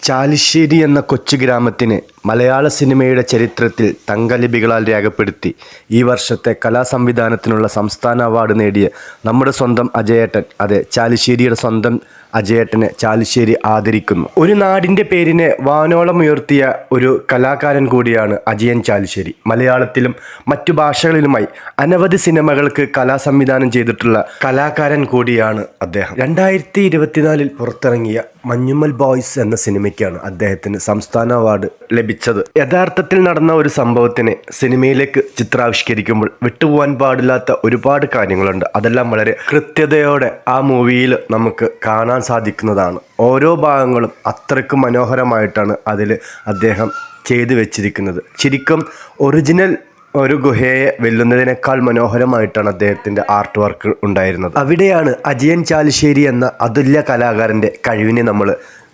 ചാലിശ്ശേരി എന്ന കൊച്ചു ഗ്രാമത്തിന് മലയാള സിനിമയുടെ ചരിത്രത്തിൽ തങ്കലിപികളാൽ രേഖപ്പെടുത്തി ഈ വർഷത്തെ കലാസംവിധാനത്തിനുള്ള സംസ്ഥാന അവാർഡ് നേടിയ നമ്മുടെ സ്വന്തം അജയേട്ടൻ, അതെ, ചാലിശ്ശേരിയുടെ സ്വന്തം അജയേട്ടനെ ചാലിശ്ശേരി ആദരിക്കുന്നു. ഒരു നാടിൻ്റെ പേരിനെ വാനോളം ഉയർത്തിയ ഒരു കലാകാരൻ കൂടിയാണ് അജയൻ ചാലിശ്ശേരി. മലയാളത്തിലും മറ്റു ഭാഷകളിലുമായി അനവധി സിനിമകൾക്ക് കലാസംവിധാനം ചെയ്തിട്ടുള്ള കലാകാരൻ കൂടിയാണ് അദ്ദേഹം. 2024 പുറത്തിറങ്ങിയ മഞ്ഞുമ്മൽ ബോയ്സ് എന്ന സിനിമയ്ക്കാണ് അദ്ദേഹത്തിന് സംസ്ഥാന അവാർഡ് ലഭിച്ചത്. യഥാർത്ഥത്തിൽ നടന്ന ഒരു സംഭവത്തിനെ സിനിമയിലേക്ക് ചിത്രാവിഷ്കരിക്കുമ്പോൾ വിട്ടുപോകാൻ പാടില്ലാത്ത ഒരുപാട് കാര്യങ്ങളുണ്ട്. അതെല്ലാം വളരെ കൃത്യതയോടെ ആ മൂവിയിൽ നമുക്ക് കാണാൻ സാധിക്കുന്നതാണ്. ഓരോ ഭാഗങ്ങളും അത്രയ്ക്ക് മനോഹരമായിട്ടാണ് അതിൽ അദ്ദേഹം ചെയ്തു വെച്ചിരിക്കുന്നത്. ശരിക്കും ഒറിജിനൽ ഒരു ഗുഹയെ വെല്ലുന്നതിനേക്കാൾ മനോഹരമായിട്ടാണ് അദ്ദേഹത്തിൻ്റെ ആർട്ട് വർക്ക് ഉണ്ടായിരുന്നത്. അവിടെയാണ് അജയൻ ചാലിശ്ശേരി എന്ന അതുല്യ കലാകാരൻ്റെ കഴിവിനെ നമ്മൾ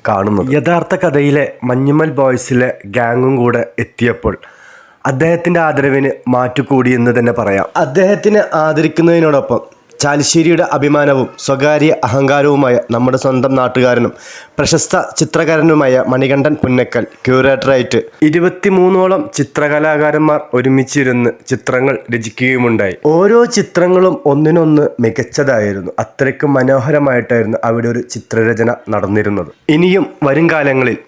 കാണുന്നത്. യഥാർത്ഥ കഥയിലെ മഞ്ഞുമ്മൽ ബോയ്സിലെ ഗാങ്ങും കൂടെ എത്തിയപ്പോൾ അദ്ദേഹത്തിൻ്റെ ആദരവിന് മാറ്റുകൂടി എന്ന് തന്നെ പറയാം. അദ്ദേഹത്തിനെ ആദരിക്കുന്നതിനോടൊപ്പം ചാലിശ്ശേരിയുടെ അഭിമാനവും സ്വകാര്യ അഹങ്കാരവുമായ നമ്മുടെ സ്വന്തം നാട്ടുകാരനും പ്രശസ്ത ചിത്രകാരനുമായ മണികണ്ഠൻ പുന്നക്കൽ ക്യൂറേറ്ററായിട്ട് 23ഓളം ചിത്രകലാകാരന്മാർ ഒരുമിച്ചിരുന്ന് ചിത്രങ്ങൾ രചിക്കുകയുമുണ്ടായി. ഓരോ ചിത്രങ്ങളും ഒന്നിനൊന്ന് മികച്ചതായിരുന്നു. അത്രയ്ക്കും മനോഹരമായിട്ടായിരുന്നു അവിടെ ഒരു ചിത്രരചന നടന്നിരുന്നത്. ഇനിയും വരും കാലങ്ങളിൽ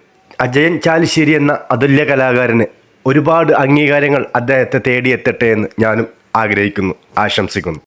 അജയൻ ചാലിശ്ശേരി എന്ന അതുല്യ കലാകാരന് ഒരുപാട് അംഗീകാരങ്ങൾ അദ്ദേഹത്തെ തേടിയെത്തട്ടെ എന്ന് ഞാനും ആഗ്രഹിക്കുന്നു, ആശംസിക്കുന്നു.